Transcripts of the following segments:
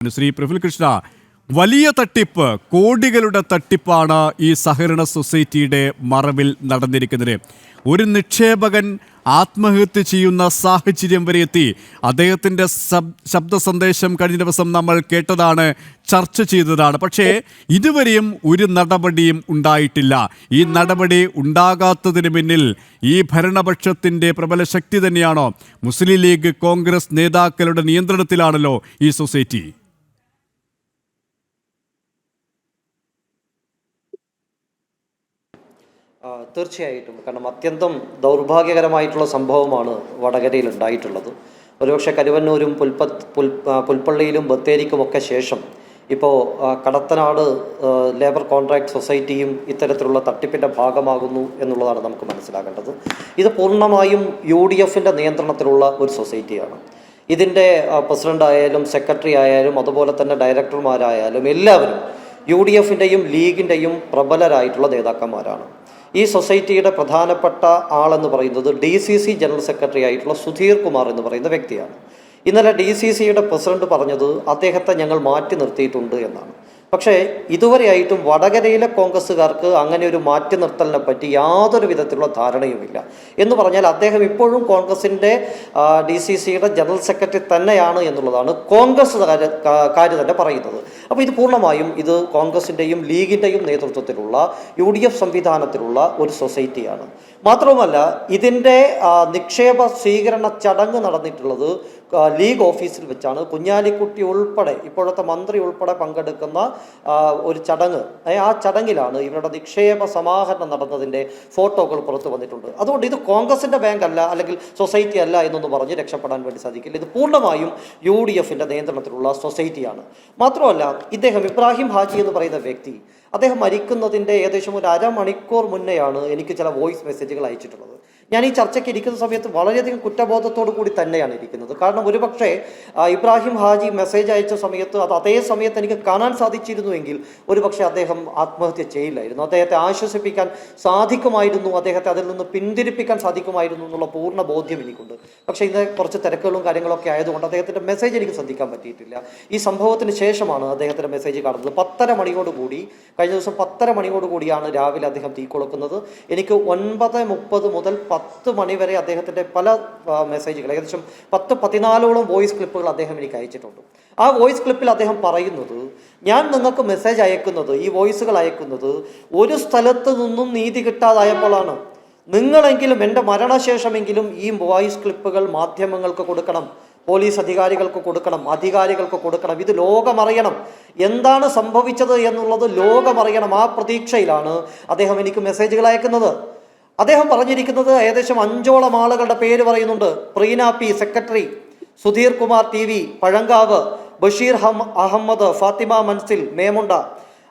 ശ്രീ പ്രഫുൽ കൃഷ്ണ, വലിയ തട്ടിപ്പ്, കോടികളുടെ തട്ടിപ്പാണ് ഈ സഹകരണ സൊസൈറ്റിയുടെ മറവിൽ നടന്നിരിക്കുന്നത്. ഒരു നിക്ഷേപകൻ ആത്മഹത്യ ചെയ്യുന്ന സാഹചര്യം വരെ എത്തി. അദ്ദേഹത്തിൻ്റെ ശബ്ദ സന്ദേശം കഴിഞ്ഞ ദിവസം നമ്മൾ കേട്ടതാണ്, ചർച്ച ചെയ്തതാണ്. പക്ഷേ ഇതുവരെയും ഒരു നടപടിയും ഉണ്ടായിട്ടില്ല. ഈ നടപടി ഉണ്ടാകാത്തതിന് പിന്നിൽ ഈ ഭരണപക്ഷത്തിൻ്റെ പ്രബല ശക്തി തന്നെയാണോ? മുസ്ലിം ലീഗ്, കോൺഗ്രസ് നേതാക്കളുടെ നിയന്ത്രണത്തിലാണല്ലോ ഈ സൊസൈറ്റി. തീർച്ചയായിട്ടും. കാരണം അത്യന്തം ദൗർഭാഗ്യകരമായിട്ടുള്ള സംഭവമാണ് വടകരയിൽ ഉണ്ടായിട്ടുള്ളത്. ഒരുപക്ഷെ കരുവന്നൂരും പുൽപ്പള്ളിയിലും ബത്തേരിക്കുമൊക്കെ ശേഷം ഇപ്പോൾ കടത്തനാട് ലേബർ കോൺട്രാക്ട് സൊസൈറ്റിയും ഇത്തരത്തിലുള്ള തട്ടിപ്പിൻ്റെ ഭാഗമാകുന്നു എന്നുള്ളതാണ് നമുക്ക് മനസ്സിലാക്കേണ്ടത്. ഇത് പൂർണ്ണമായും UDFിൻ്റെ നിയന്ത്രണത്തിലുള്ള ഒരു സൊസൈറ്റിയാണ്. ഇതിൻ്റെ പ്രസിഡന്റ് ആയാലും സെക്രട്ടറി ആയാലും അതുപോലെ തന്നെ ഡയറക്ടർമാരായാലും എല്ലാവരും UDFിൻ്റെയും ലീഗിൻ്റെയും പ്രബലരായിട്ടുള്ള നേതാക്കന്മാരാണ്. ഈ സൊസൈറ്റിയുടെ പ്രധാനപ്പെട്ട ആളെന്ന് പറയുന്നത് DCC ജനറൽ സെക്രട്ടറി ആയിട്ടുള്ള സുധീർ കുമാർ എന്ന് പറയുന്ന വ്യക്തിയാണ്. ഇന്നലെ DCCയുടെ പ്രസിഡന്റ് പറഞ്ഞത് അദ്ദേഹത്തെ ഞങ്ങൾ മാറ്റി നിർത്തിയിട്ടുണ്ട് എന്നാണ്. പക്ഷേ ഇതുവരെയായിട്ടും വടകരയിലെ കോൺഗ്രസ്സുകാർക്ക് അങ്ങനെ ഒരു മാറ്റി നിർത്തലിനെ പറ്റി യാതൊരു വിധത്തിലുള്ള ധാരണയുമില്ല. എന്ന് പറഞ്ഞാൽ അദ്ദേഹം ഇപ്പോഴും കോൺഗ്രസിൻ്റെ DCCയുടെ ജനറൽ സെക്രട്ടറി തന്നെയാണ് എന്നുള്ളതാണ് കോൺഗ്രസ് കാര്യം തന്നെ പറയുന്നത്. അപ്പോൾ ഇത് പൂർണ്ണമായും ഇത് കോൺഗ്രസിൻ്റെയും ലീഗിൻ്റെയും നേതൃത്വത്തിലുള്ള UDF സംവിധാനത്തിലുള്ള ഒരു സൊസൈറ്റിയാണ്. മാത്രവുമല്ല, ഇതിൻ്റെ നിക്ഷേപ സ്വീകരണ ചടങ്ങ് നടന്നിട്ടുള്ളത് ലീഗ് ഓഫീസിൽ വെച്ചാണ്. കുഞ്ഞാലിക്കുട്ടി ഉൾപ്പെടെ, ഇപ്പോഴത്തെ മന്ത്രി ഉൾപ്പെടെ പങ്കെടുക്കുന്ന ഒരു ചടങ്ങ്. ആ ചടങ്ങിലാണ് ഇവരുടെ നിക്ഷേപ സമാഹരണം നടന്നതിൻ്റെ ഫോട്ടോകൾ പുറത്തു വന്നിട്ടുണ്ട്. അതുകൊണ്ട് ഇത് കോൺഗ്രസിൻ്റെ ബാങ്ക് അല്ല, അല്ലെങ്കിൽ സൊസൈറ്റി അല്ല എന്നൊന്ന് പറഞ്ഞ് രക്ഷപ്പെടാൻ വേണ്ടി സാധിക്കില്ല. ഇത് പൂർണ്ണമായും UDFിൻ്റെ നിയന്ത്രണത്തിലുള്ള സൊസൈറ്റിയാണ്. മാത്രമല്ല, ഇദ്ദേഹം ഇബ്രാഹിം ഹാജി എന്ന് പറയുന്ന വ്യക്തി, അദ്ദേഹം മരിക്കുന്നതിൻ്റെ ഏകദേശം ഒരു അരമണിക്കൂർ മുന്നെയാണ് എനിക്ക് ചില വോയിസ് മെസ്സേജുകൾ അയച്ചിട്ടുള്ളത്. ഞാൻ ഈ ചർച്ചയ്ക്ക് ഇരിക്കുന്ന സമയത്ത് വളരെയധികം കുറ്റബോധത്തോടു കൂടി തന്നെയാണ് ഇരിക്കുന്നത്. കാരണം ഒരുപക്ഷെ ഇബ്രാഹിം ഹാജി മെസ്സേജ് അയച്ച സമയത്ത് അത് അതേ സമയത്ത് എനിക്ക് കാണാൻ സാധിച്ചിരുന്നുവെങ്കിൽ ഒരുപക്ഷെ അദ്ദേഹം ആത്മഹത്യ ചെയ്യില്ലായിരുന്നു. അദ്ദേഹത്തെ ആശ്വസിപ്പിക്കാൻ സാധിക്കുമായിരുന്നു, അദ്ദേഹത്തെ അതിൽ നിന്ന് പിന്തിരിപ്പിക്കാൻ സാധിക്കുമായിരുന്നു എന്നുള്ള പൂർണ്ണ ബോധ്യം എനിക്കുണ്ട്. പക്ഷേ ഇന്ന് കുറച്ച് തിരക്കുകളും കാര്യങ്ങളൊക്കെ ആയതുകൊണ്ട് അദ്ദേഹത്തിൻ്റെ മെസ്സേജ് എനിക്ക് ശ്രദ്ധിക്കാൻ പറ്റിയിട്ടില്ല. ഈ സംഭവത്തിന് ശേഷമാണ് അദ്ദേഹത്തിൻ്റെ മെസ്സേജ് കാണുന്നത്. 10:30 മണിയോടുകൂടി, കഴിഞ്ഞ ദിവസം 10:30 മണിയോടുകൂടിയാണ് രാവിലെ അദ്ദേഹം തീ കൊളുക്കുന്നത്. എനിക്ക് 9:30 മുതൽ 10 മണി വരെ അദ്ദേഹത്തിൻ്റെ പല മെസ്സേജുകൾ, ഏകദേശം 10-14ഓളം വോയിസ് ക്ലിപ്പുകൾ അദ്ദേഹം എനിക്ക് അയച്ചിട്ടുണ്ട്. ആ വോയിസ് ക്ലിപ്പിൽ അദ്ദേഹം പറയുന്നത്, ഞാൻ നിങ്ങൾക്ക് മെസ്സേജ് അയക്കുന്നത്, ഈ വോയിസുകൾ അയക്കുന്നത് ഒരു സ്ഥലത്ത് നിന്നും നീതി കിട്ടാതായപ്പോഴാണ്. നിങ്ങളെങ്കിലും എൻ്റെ മരണശേഷമെങ്കിലും ഈ വോയിസ് ക്ലിപ്പുകൾ മാധ്യമങ്ങൾക്ക് കൊടുക്കണം, പോലീസ് അധികാരികൾക്ക് കൊടുക്കണം, അധികാരികൾക്ക് കൊടുക്കണം. ഇത് ലോകമറിയണം, എന്താണ് സംഭവിച്ചത് എന്നുള്ളത് ലോകമറിയണം. ആ പ്രതീക്ഷയിലാണ് അദ്ദേഹം എനിക്ക് മെസ്സേജുകൾ അയക്കുന്നത്. അദ്ദേഹം പറഞ്ഞിരിക്കുന്നത് ഏകദേശം 5ഓളം ആളുകളുടെ പേര് പറയുന്നുണ്ട്. Preena P secretary, Sudheer Kumar TV Pazhankavu, Basheer Ahammed, Fathima Manzil Memunda,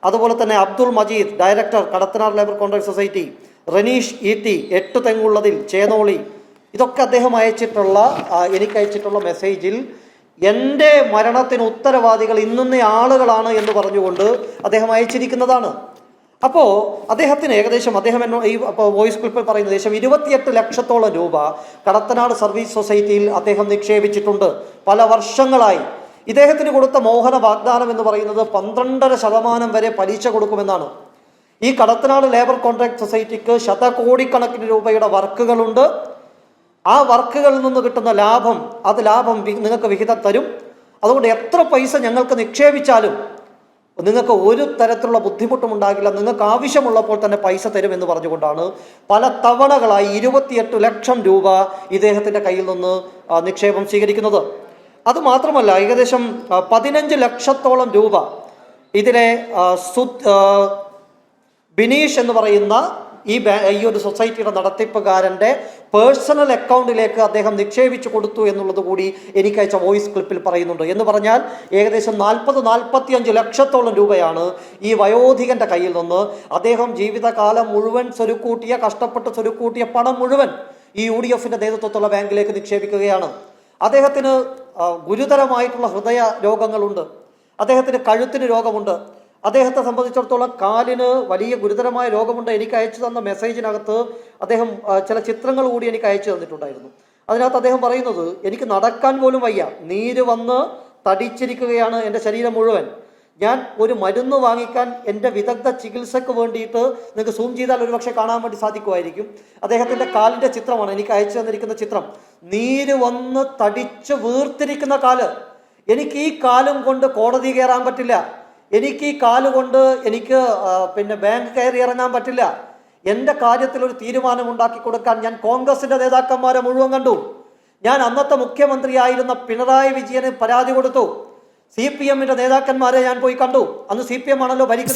അതുപോലെ തന്നെ Abdul Majeed director Kadathanad labour contract society, Raneesh ET 8 Thengullathil Chennoli. ഇതൊക്കെ അദ്ദേഹം എനിക്ക് അയച്ചിട്ടുള്ള മെസ്സേജിൽ എൻ്റെ മരണത്തിന് ഉത്തരവാദികൾ ഇന്നുന്ന ആളുകളാണ് എന്ന് പറഞ്ഞുകൊണ്ട് അദ്ദേഹം അയച്ചിരിക്കുന്നതാണ്. അപ്പോൾ അദ്ദേഹത്തിന് ഏകദേശം, അദ്ദേഹം ഈ വോയിസ് ക്ലിപ്പിൽ പറയുന്നത് ഏകദേശം 28 ലക്ഷത്തോളം രൂപ കടത്തനാട് സർവീസ് സൊസൈറ്റിയിൽ അദ്ദേഹം നിക്ഷേപിച്ചിട്ടുണ്ട് പല വർഷങ്ങളായി. ഇദ്ദേഹത്തിന് കൊടുത്ത മോഹന വാഗ്ദാനം എന്ന് പറയുന്നത് 12% വരെ പലിശ കൊടുക്കുമെന്നാണ്. ഈ കടത്തനാട് ലേബർ കോൺട്രാക്ട് സൊസൈറ്റിക്ക് ശതകോടിക്കണക്കിന് രൂപയുടെ വർക്കുകളുണ്ട്. ആ വർക്കുകളിൽ നിന്ന് കിട്ടുന്ന ലാഭം നിങ്ങൾക്ക് വിഹിതം തരും. അതുകൊണ്ട് എത്ര പൈസ ഞങ്ങൾക്ക് നിക്ഷേപിച്ചാലും നിങ്ങൾക്ക് ഒരു തരത്തിലുള്ള ബുദ്ധിമുട്ടും ഉണ്ടാകില്ല, നിങ്ങൾക്ക് ആവശ്യമുള്ളപ്പോൾ തന്നെ പൈസ തരുമെന്ന് പറഞ്ഞുകൊണ്ടാണ് പല തവണകളായി 28 ലക്ഷം രൂപ ഇദ്ദേഹത്തിൻ്റെ കയ്യിൽ നിന്ന് നിക്ഷേപം സ്വീകരിക്കുന്നത്. അതുമാത്രമല്ല, ഏകദേശം 15 ലക്ഷത്തോളം രൂപ ഇതിലെ ബിനീഷ് എന്ന് പറയുന്ന ഈ ഒരു സൊസൈറ്റിയുടെ നടത്തിപ്പുകാരൻ്റെ പേഴ്സണൽ അക്കൗണ്ടിലേക്ക് അദ്ദേഹം നിക്ഷേപിച്ചു കൊടുത്തു എന്നുള്ളത് കൂടി എനിക്ക് അയച്ച വോയിസ് ക്ലിപ്പിൽ പറയുന്നുണ്ട്. എന്ന് പറഞ്ഞാൽ ഏകദേശം 40-45 ലക്ഷത്തോളം രൂപയാണ് ഈ വയോധികൻ്റെ കയ്യിൽ നിന്ന് അദ്ദേഹം ജീവിതകാലം മുഴുവൻ കഷ്ടപ്പെട്ട് സ്വരുക്കൂട്ടിയ പണം മുഴുവൻ ഈ UDFിൻ്റെ നേതൃത്വത്തിലുള്ള ബാങ്കിലേക്ക് നിക്ഷേപിക്കുകയാണ്. അദ്ദേഹത്തിന് ഗുരുതരമായിട്ടുള്ള ഹൃദയ രോഗങ്ങളുണ്ട്, അദ്ദേഹത്തിന് കഴുത്തിന് രോഗമുണ്ട്, അദ്ദേഹത്തെ സംബന്ധിച്ചിടത്തോളം കാലിന് വലിയ ഗുരുതരമായ രോഗമുണ്ട്. എനിക്ക് അയച്ചു തന്ന മെസ്സേജിനകത്ത് അദ്ദേഹം ചില ചിത്രങ്ങൾ കൂടി എനിക്ക് അയച്ചു തന്നിട്ടുണ്ടായിരുന്നു. അതിനകത്ത് അദ്ദേഹം പറയുന്നത്, എനിക്ക് നടക്കാൻ പോലും വയ്യ, നീര് വന്ന് തടിച്ചിരിക്കുകയാണ് എൻ്റെ ശരീരം മുഴുവൻ. ഞാൻ ഒരു മരുന്ന് വാങ്ങിക്കാൻ എൻ്റെ വിദഗ്ധ ചികിത്സക്ക് വേണ്ടിയിട്ട് നിങ്ങൾക്ക് സൂം ചെയ്താൽ ഒരുപക്ഷെ കാണാൻ വേണ്ടി സാധിക്കുമായിരിക്കും. അദ്ദേഹത്തിൻ്റെ കാലിൻ്റെ ചിത്രമാണ് എനിക്ക് അയച്ചു തന്നിരിക്കുന്ന ചിത്രം. നീര് വന്ന് തടിച്ച് വീർത്തിരിക്കുന്ന കാല്. എനിക്ക് ഈ കാലും കൊണ്ട് കോടതി കയറാൻ പറ്റില്ല. എനിക്ക് ഈ കാലുകൊണ്ട് എനിക്ക് ബാങ്ക് കയറി ഇറങ്ങാൻ പറ്റില്ല. എൻ്റെ കാര്യത്തിൽ ഒരു തീരുമാനം ഉണ്ടാക്കി കൊടുക്കാൻ ഞാൻ കോൺഗ്രസിൻ്റെ നേതാക്കന്മാരെ മുഴുവൻ കണ്ടു. ഞാൻ അന്നത്തെ മുഖ്യമന്ത്രിയായിരുന്ന പിണറായി വിജയന് പരാതി കൊടുത്തു. CPM-ന്റെ നേതാക്കന്മാരെ ഞാൻ പോയി കണ്ടു. അന്ന് CPM ആണല്ലോ ഭരിക്കുന്നത്.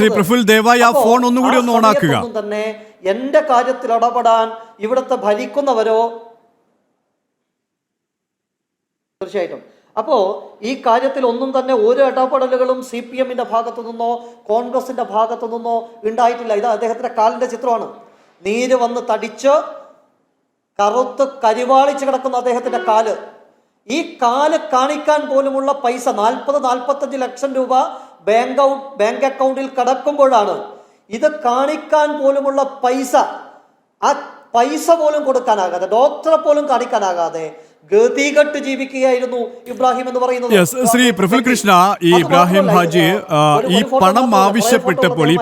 തന്നെ എന്റെ കാര്യത്തിൽ ഇടപെടാൻ ഇവിടുത്തെ ഭരിക്കുന്നവരോ തീർച്ചയായിട്ടും. അപ്പോ ഈ കാര്യത്തിൽ ഒന്നും തന്നെ ഒരു ഇടപെടലുകളും CPM-ന്റെ ഭാഗത്തു നിന്നോ കോൺഗ്രസിന്റെ ഭാഗത്തു നിന്നോ ഉണ്ടായിട്ടില്ല. ഇത് അദ്ദേഹത്തിന്റെ കാലിന്റെ ചിത്രമാണ്. നീര് വന്ന് തടിച്ച് കറുത്ത് കരിവാളിച്ച് കിടക്കുന്ന അദ്ദേഹത്തിന്റെ കാല്. ഈ കാല് കാണിക്കാൻ പോലുമുള്ള പൈസ 40-45 ലക്ഷം രൂപ ബാങ്ക് അക്കൗണ്ടിൽ കിടക്കുമ്പോഴാണ് ഇത് കാണിക്കാൻ പോലുമുള്ള പൈസ, ആ പൈസ പോലും കൊടുക്കാനാകാതെ, ഡോക്ടറെ പോലും കാണിക്കാനാകാതെ ഗതികെട്ട് ജീവിക്കുകയായിരുന്നു ഇബ്രാഹിം എന്ന് പറയുന്നത്. ശ്രീ പ്രഫുൽ കൃഷ്ണ, ഈ ഇബ്രാഹിം ഹാജി ഈ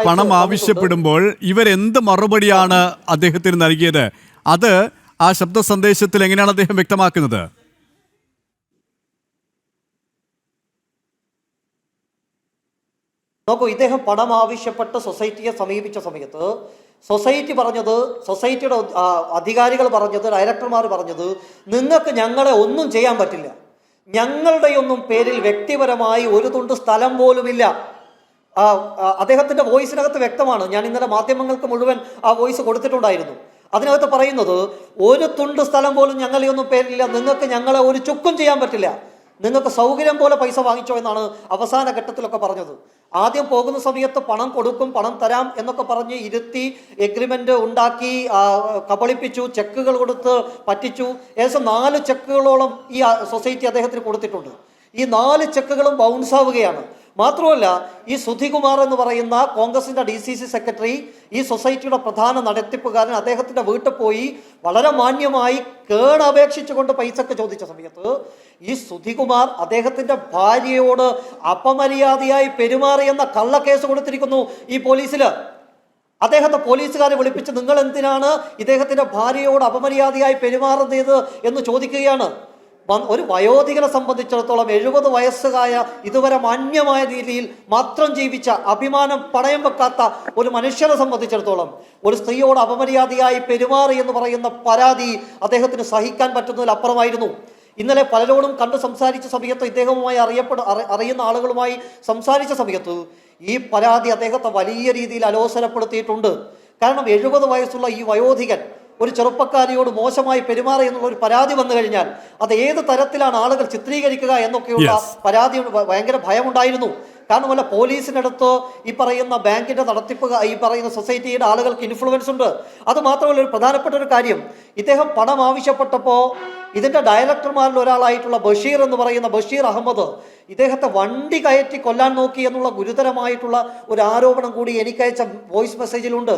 പണം ആവശ്യപ്പെടുമ്പോൾ ഇവരെന്ത് മറുപടിയാണ് അദ്ദേഹത്തിന് നൽകിയത്? അത് ആ ശബ്ദ സന്ദേശത്തിൽ എങ്ങനെയാണ് അദ്ദേഹം വ്യക്തമാക്കുന്നത്? നോക്കൂ, ഇദ്ദേഹം പണം ആവശ്യപ്പെട്ട് സൊസൈറ്റിയെ സമീപിച്ച സമയത്ത് സൊസൈറ്റിയുടെ അധികാരികൾ പറഞ്ഞത്, ഡയറക്ടർമാർ പറഞ്ഞത്, നിങ്ങൾക്ക് ഞങ്ങളെ ഒന്നും ചെയ്യാൻ പറ്റില്ല. ഞങ്ങളുടെയൊന്നും പേരിൽ വ്യക്തിപരമായി ഒരു തുണ്ട് സ്ഥലം പോലുമില്ല. അദ്ദേഹത്തിന്റെ വോയിസിനകത്ത് വ്യക്തമാണ്. ഞാൻ ഇന്നലെ മാധ്യമങ്ങൾക്ക് മുഴുവൻ ആ വോയിസ് കൊടുത്തിട്ടുണ്ടായിരുന്നു. അതിനകത്ത് പറയുന്നത്, ഒരു തുണ്ട് സ്ഥലം പോലും ഞങ്ങളെയൊന്നും പേരില്ല, നിങ്ങൾക്ക് ഞങ്ങളെ ഒരു ചുക്കും ചെയ്യാൻ പറ്റില്ല, നിങ്ങൾക്ക് സൗകര്യം പോലെ പൈസ വാങ്ങിച്ചോ എന്നാണ് അവസാന ഘട്ടത്തിലൊക്കെ പറഞ്ഞത്. ആദ്യം പോകുന്ന സമയത്ത് പണം കൊടുക്കും, പണം തരാം എന്നൊക്കെ പറഞ്ഞ് ഇരുത്തി എഗ്രിമെന്റ് ഉണ്ടാക്കി കബളിപ്പിച്ചു, ചെക്കുകൾ കൊടുത്ത് പറ്റിച്ചു. ഏകദേശം 4 ചെക്കുകളോളം ഈ സൊസൈറ്റി അദ്ദേഹത്തിന് കൊടുത്തിട്ടുണ്ട്. ഈ 4 ചെക്കുകളും ബൗൺസ് ആവുകയാണ്. മാത്രമല്ല, ഈ സുധികുമാർ എന്ന് പറയുന്ന കോൺഗ്രസിന്റെ DCC സെക്രട്ടറി, ഈ സൊസൈറ്റിയുടെ പ്രധാന നടത്തിപ്പുകാരൻ, അദ്ദേഹത്തിന്റെ വീട്ടിൽ പോയി വളരെ മാന്യമായി കേണപേക്ഷിച്ചുകൊണ്ട് പൈസക്ക് ചോദിച്ച സമയത്ത് ഈ സുധികുമാർ അദ്ദേഹത്തിന്റെ ഭാര്യയോട് അപമര്യാദയായി പെരുമാറിയെന്ന കള്ളക്കേസ് കൊടുത്തിരിക്കുന്നു ഈ പോലീസില്. അദ്ദേഹത്തെ പോലീസുകാരെ വിളിപ്പിച്ച് നിങ്ങൾ എന്തിനാണ് ഇദ്ദേഹത്തിന്റെ ഭാര്യയോട് അപമര്യാദയായി പെരുമാറുന്നത് എന്ന് ചോദിക്കുകയാണ്. ഒരു വയോധികനെ സംബന്ധിച്ചിടത്തോളം 70 വയസ്സുകായ ഇതുവരെ മാന്യമായ രീതിയിൽ മാത്രം ജീവിച്ച, അഭിമാനം പണയം വെക്കാത്ത ഒരു മനുഷ്യനെ സംബന്ധിച്ചിടത്തോളം ഒരു സ്ത്രീയോട് അപമര്യാദയായി പെരുമാറി എന്ന് പറയുന്ന പരാതി അദ്ദേഹത്തിന് സഹിക്കാൻ പറ്റുന്നതിലപ്പുറമായിരുന്നു. ഇന്നലെ പലരോടും കണ്ട് സംസാരിച്ച സമയത്ത്, ഇദ്ദേഹവുമായി അറിയുന്ന ആളുകളുമായി സംസാരിച്ച സമയത്ത് ഈ പരാതി അദ്ദേഹത്തെ വലിയ രീതിയിൽ അലോസരപ്പെടുത്തിയിട്ടുണ്ട്. കാരണം 70 വയസ്സുള്ള ഈ വയോധികൻ ഒരു ചെറുപ്പക്കാരിയോട് മോശമായി പെരുമാറി എന്നുള്ള ഒരു പരാതി വന്നു കഴിഞ്ഞാൽ അത് ഏത് തരത്തിലാണ് ആളുകൾ ചിത്രീകരിക്കുക എന്നൊക്കെയുള്ള പരാതി ഭയങ്കര ഭയമുണ്ടായിരുന്നു. കാരണമല്ല, പോലീസിനടുത്ത് ഈ പറയുന്ന ബാങ്കിന്റെ നടത്തിപ്പ്, ഈ പറയുന്ന സൊസൈറ്റിയുടെ ആളുകൾക്ക് ഇൻഫ്ലുവൻസ് ഉണ്ട്. അത് മാത്രമല്ല, ഒരു പ്രധാനപ്പെട്ട ഒരു കാര്യം, ഇദ്ദേഹം പണം ആവശ്യപ്പെട്ടപ്പോൾ ഇതിന്റെ ഡയറക്ടർമാരിൽ ഒരാളായിട്ടുള്ള ബഷീർ എന്ന് പറയുന്ന ബഷീർ അഹമ്മദ് ഇദ്ദേഹത്തെ വണ്ടി കയറ്റി കൊല്ലാൻ നോക്കി എന്നുള്ള ഗുരുതരമായിട്ടുള്ള ഒരു ആരോപണം കൂടി എനിക്കയച്ച വോയിസ് മെസ്സേജിലുണ്ട്.